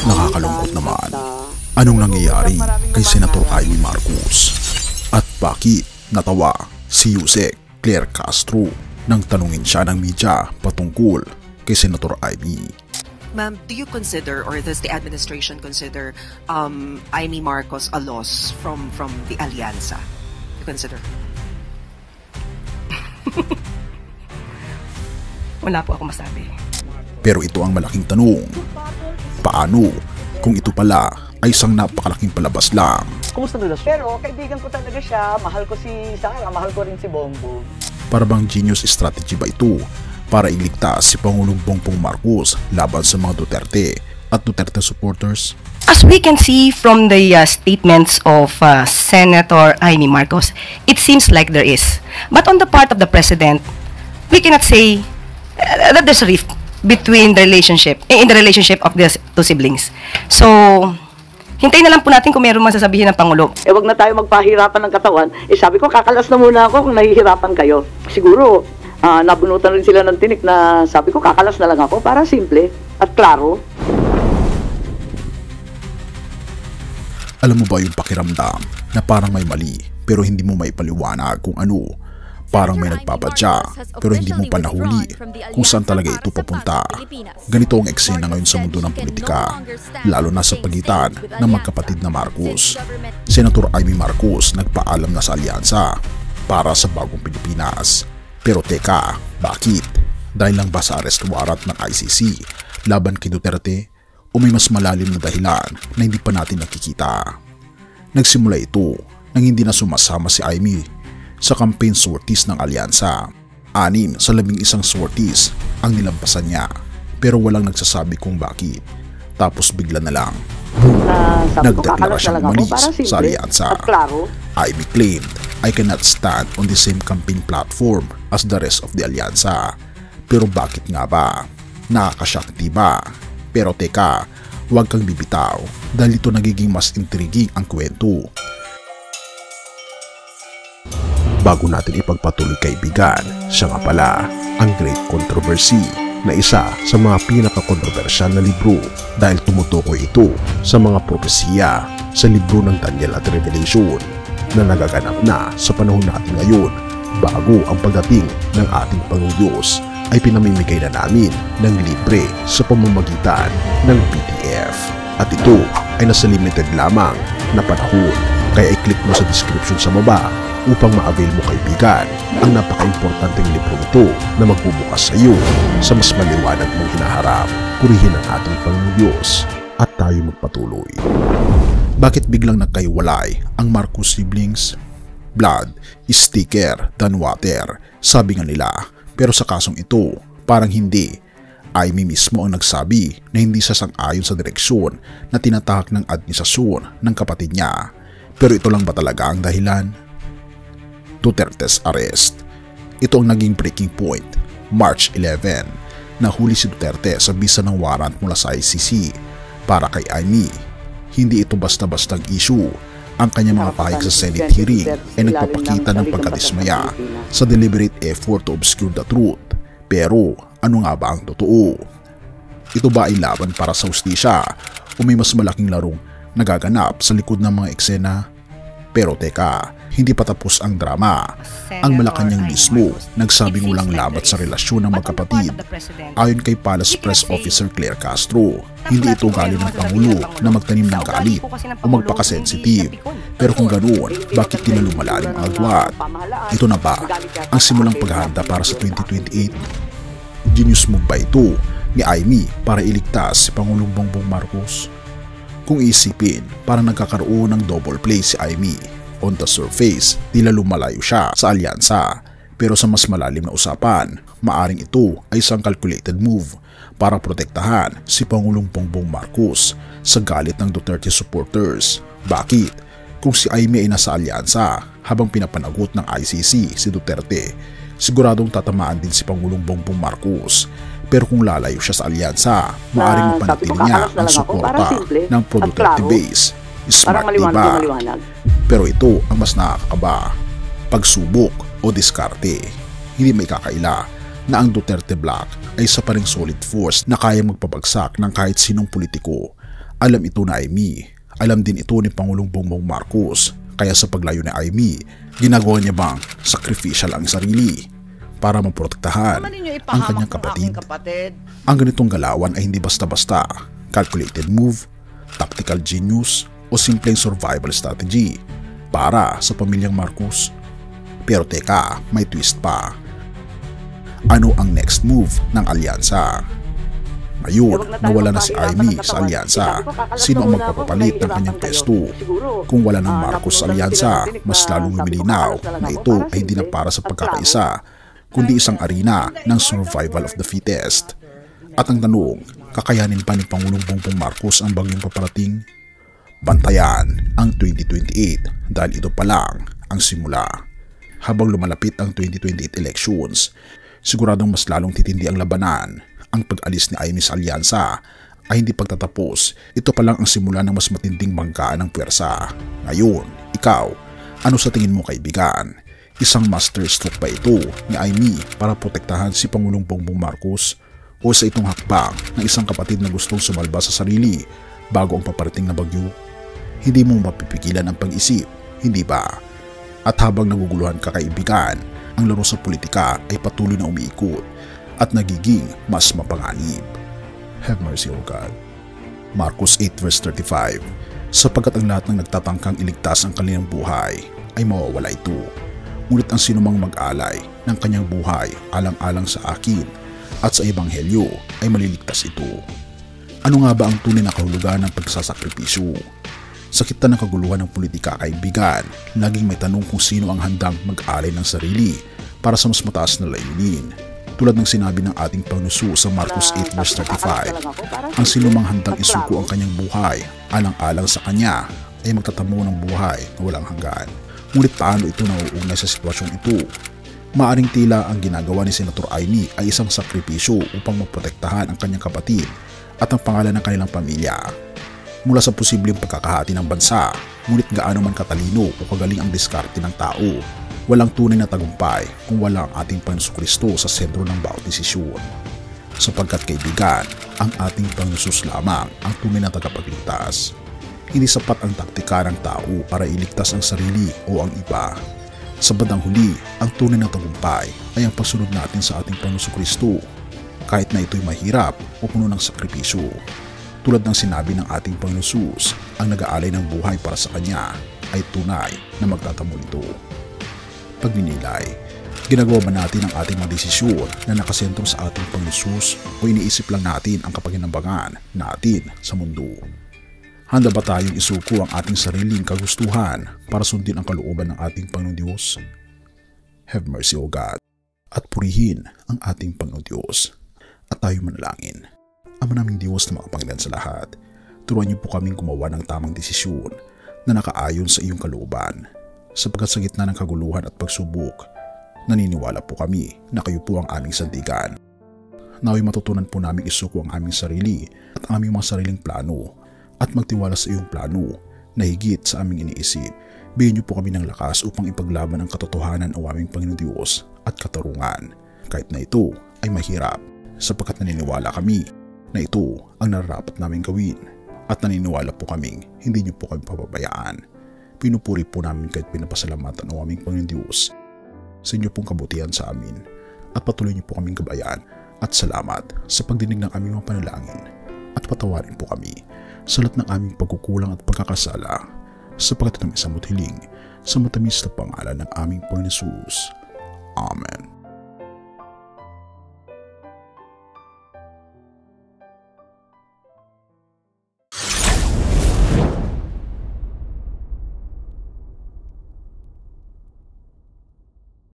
Nakakalungkot naman. Anong nangyayari kay Senator Amy Marcos? At bakit natawa si Yusek Claire Castro nang tanungin siya ng media patungkol kay Senator Amy? Ma'am, do you consider or does the administration consider Amy Marcos a loss from the Alianza? You consider? Wala po ako masabi. Pero ito ang malaking tanong. Paano kung ito pala ay isang napakalaking palabas lang? Kumusta na? Pero kaibigan ko talaga siya, mahal ko si Sara, mahal ko rin si Bongbong. Para bang genius strategy ba ito para iligtas si Pangulong Bongbong Marcos laban sa mga Duterte at Duterte supporters? As we can see from the statements of Senator Amy Marcos, it seems like there is. But on the part of the President, we cannot say that there's a rift between the relationship, in the relationship of these two siblings. So, hintayin na lang po natin kung meron man sasabihin ng Pangulo. Wag na tayo magpahirapan ng katawan. Sabi ko, kakalas na muna ako kung nahihirapan kayo. Siguro, nabunutan rin sila ng tinik na sabi ko, kakalas na lang ako para simple at klaro. Alam mo ba yung pakiramdam na parang may mali pero hindi mo maipaliwanag kung ano? Parang may nagpapadya pero hindi mo pa nahuli kung saan talaga ito papunta. Ganito ang eksena ngayon sa mundo ng politika, lalo na sa pagitan ng magkapatid na Marcos. Senator Amy Marcos nagpaalam na sa alyansa para sa bagong Pilipinas. Pero teka, bakit? Dahil lang ba sa arrest warrant ng ICC laban kay Duterte o may mas malalim na dahilan na hindi pa natin nakikita? Nagsimula ito nang hindi na sumasama si Amy sa campaign sorties ng alyansa. 6 sa 11 sorties ang nilampasan niya pero walang nagsasabi kung bakit. Tapos bigla na lang, nagdeklara siyang umalis sa alyansa. Amy claimed, "I cannot stand on the same campaign platform as the rest of the alyansa." Pero bakit nga ba? Nakakashock diba? Pero teka, huwag kang bibitaw dahil ito nagiging mas intriguing ang kwento. Bago natin ipagpatuloy kaibigan, siya nga pala ang Great Controversy na isa sa mga pinaka-kontrobersyal na libro dahil tumutukoy ito sa mga propesiya sa libro ng Daniel at Revelation na nagaganap na sa panahon natin ngayon bago ang pagdating ng ating Panginoong Diyos ay pinamimigay na namin ng libre sa pamamagitan ng PDF. At ito ay nasa limited lamang na panahon kaya i-click mo sa description sa baba upang ma-avail mo kaibigan ang napaka-importanteng libro ito na magbubukas sa iyo sa mas maliwanag mong hinaharap. Purihin ang ating Panginoong Diyos at tayo magpatuloy. Bakit biglang nagkaiwalay ang Marcos siblings? Blood is thicker than water, sabi nga nila. Pero sa kasong ito, parang hindi. Amy mismo ang nagsabi na hindi sasang-ayon sa direksyon na tinatahak ng administrasyon ng kapatid niya. Pero ito lang ba talaga ang dahilan? Duterte's arrest. Ito ang naging breaking point. March 11, nahuli si Duterte sa bisa ng warrant mula sa ICC para kay Amy. Hindi ito basta-bastang issue. Ang kanyang mga pahayag sa Senate hearing ay nagpapakita ng pagkadismaya sa deliberate effort to obscure the truth. Pero ano nga ba ang totoo? Ito ba ay laban para sa hustisya o may mas malaking larong nagaganap sa likod ng mga eksena? Pero teka, hindi pa tapos ang drama. Ang Malacanang mismo nagsabing walang lamat sa relasyon ng magkapatid. Ayon kay Palace Press Officer Claire Castro, hindi ito galing ng Pangulo na magtanim ng galit o magpakasensitive. Pero kung ganoon, bakit di na lumalalim ang agwat? Ito na ba ang simulang paghahanda para sa 2028? Genius move ba ito ni Amy para iligtas si Pangulong Bongbong Marcos? Kung isipin, parang nagkakaroon ng double play si Amy. On the surface, tila lumalayo siya sa alyansa. Pero sa mas malalim na usapan, maaring ito ay isang calculated move para protektahan si Pangulong Bongbong Marcos sa galit ng Duterte supporters. Bakit? Kung si Amy ay nasa alyansa habang pinapanagot ng ICC si Duterte, siguradong tatamaan din si Pangulong Bongbong Marcos. Pero kung lalayo siya sa alyansa, maaaring mapanatili niya ang suporta ng pro-Duterte base. Smart diba? Pero ito ang mas nakakaba. Pagsubok o diskarte. Hindi may kakaila na ang Duterte Bloc ay isa pa ring solid force na kaya magpabagsak ng kahit sinong politiko. Alam ito na Amy, alam din ito ni Pangulong Bongbong Marcos, kaya sa paglayo ni Amy, ginagawa niya bang sacrificial ang sarili para maprotektahan ang kanyang kapatid? Ang ganitong galawan ay hindi basta-basta, calculated move, tactical genius o simpleng survival strategy para sa pamilyang Marcos. Pero teka, may twist pa. Ano ang next move ng alyansa? Ngayon, nawala na si Amy sa alyansa. Sino ang magpapapalit ng kanyang pwesto? Kung wala ng Marcos sa alyansa, mas lalong lumilinaw na ito ay hindi na para sa pagkakaisa, kundi isang arena ng survival of the fittest. At ang tanong, kakayanin pa ni Pangulong Bongbong Marcos ang bagyong paparating? Bantayan ang 2028 dahil ito pa lang ang simula. Habang lumalapit ang 2028 elections, siguradong mas lalong titindi ang labanan. Ang pag-alis ni Amy sa alyansa ay hindi pagtatapos. Ito pa lang ang simula ng mas matinding banggaan ng puwersa. Ngayon, ikaw, ano sa tingin mo kaibigan? Isang master stroke ba ito ni Amy para protektahan si Pangulong Bongbong Marcos? O sa itong hakbang ng isang kapatid na gustong sumalba sa sarili bago ang paparating na bagyo? Hindi mo mapipigilan ang pag-isip, hindi ba? At habang naguguluhan ka kaibigan, ang laro sa politika ay patuloy na umiikot at nagiging mas mapanganib. Have mercy, O God. Marcos 8 verse 35. Sapagkat ang lahat ng nagtatangkang iligtas ang kanilang buhay ay mawawala ito. Ngunit ang sinumang mag-alay ng kanyang buhay alang-alang sa akin at sa ebanghelyo ay maliligtas ito. Ano nga ba ang tunay na kahulugan ng pagsasakripisyo? Sa kita ng kaguluhan ng politika kaibigan, laging may tanong kung sino ang handang mag-alay ng sarili para sa mas mataas na layunin. Tulad ng sinabi ng ating Panginoon sa Marcos 8 verse 35, ang sinumang handang isuko ang kanyang buhay alang-alang sa kanya ay magtatamo ng buhay na walang hanggan. Ngunit paano ito nauugnay sa sitwasyong ito? Maaring tila ang ginagawa ni Senator Amy ay isang sakripisyo upang maprotektahan ang kanyang kapatid at ang pangalan ng kanilang pamilya. Mula sa posibleng pagkakahati ng bansa, ngunit gaano man katalino o kagaling ang diskarte ng tao, walang tunay na tagumpay kung wala ang ating Panginoon Kristo sa sentro ng bawat desisyon. Sapagkat kaibigan, ang ating Panginoon lamang ang tunay na tagapagligtas. Hindi sapat ang taktika ng tao para iligtas ang sarili o ang iba. Sa bandang huli, ang tunay na tagumpay ay ang pagsunod natin sa ating Panginoon Kristo, kahit na ito'y mahirap o puno ng sakripisyo. Tulad ng sinabi ng ating Panginoon, ang nag-aalay ng buhay para sa Kanya ay tunay na magtatamo nito. Pagninilay, ginagawa ba natin ang ating mga desisyon na nakasentro sa ating Panginoon o iniisip lang natin ang kapakinabangan natin sa mundo? Handa ba tayong isuko ang ating sariling kagustuhan para sundin ang kalooban ng ating Panginoon Diyos? Have mercy, O God, at purihin ang ating Panginoon Diyos. At tayo manalangin. Ama naming Diyos na makapangyarihan sa lahat, turuan niyo po kaming gumawa ng tamang desisyon na nakaayon sa iyong kalooban. Sapagkat sa gitna ng kaguluhan at pagsubok, naniniwala po kami na kayo po ang aming sandigan. Nawa'y matutunan po namin isuko ang aming sarili at ang aming mga sariling plano at magtiwala sa iyong plano na higit sa aming iniisip. Bigyan niyo po kami ng lakas upang ipaglaban ang katotohanan o aming Panginoon Diyos at katarungan, kahit na ito ay mahirap, sapagkat naniniwala kami na ito ang nararapat namin gawin at naniniwala po kaming hindi niyo po kami pababayaan. Pinupuri po namin kahit pinapasalamatan ang aming Panginoon Diyos sa inyo pong kabutihan sa amin at patuloy niyo po kaming gabayan at salamat sa pagdinig ng aming mga panalangin at patawarin po kami sa lahat ng aming pagkukulang at pagkakasala sapagkat ito may samot hiling sa matamis na pangalan ng aming Panginoon Jesus. Amen.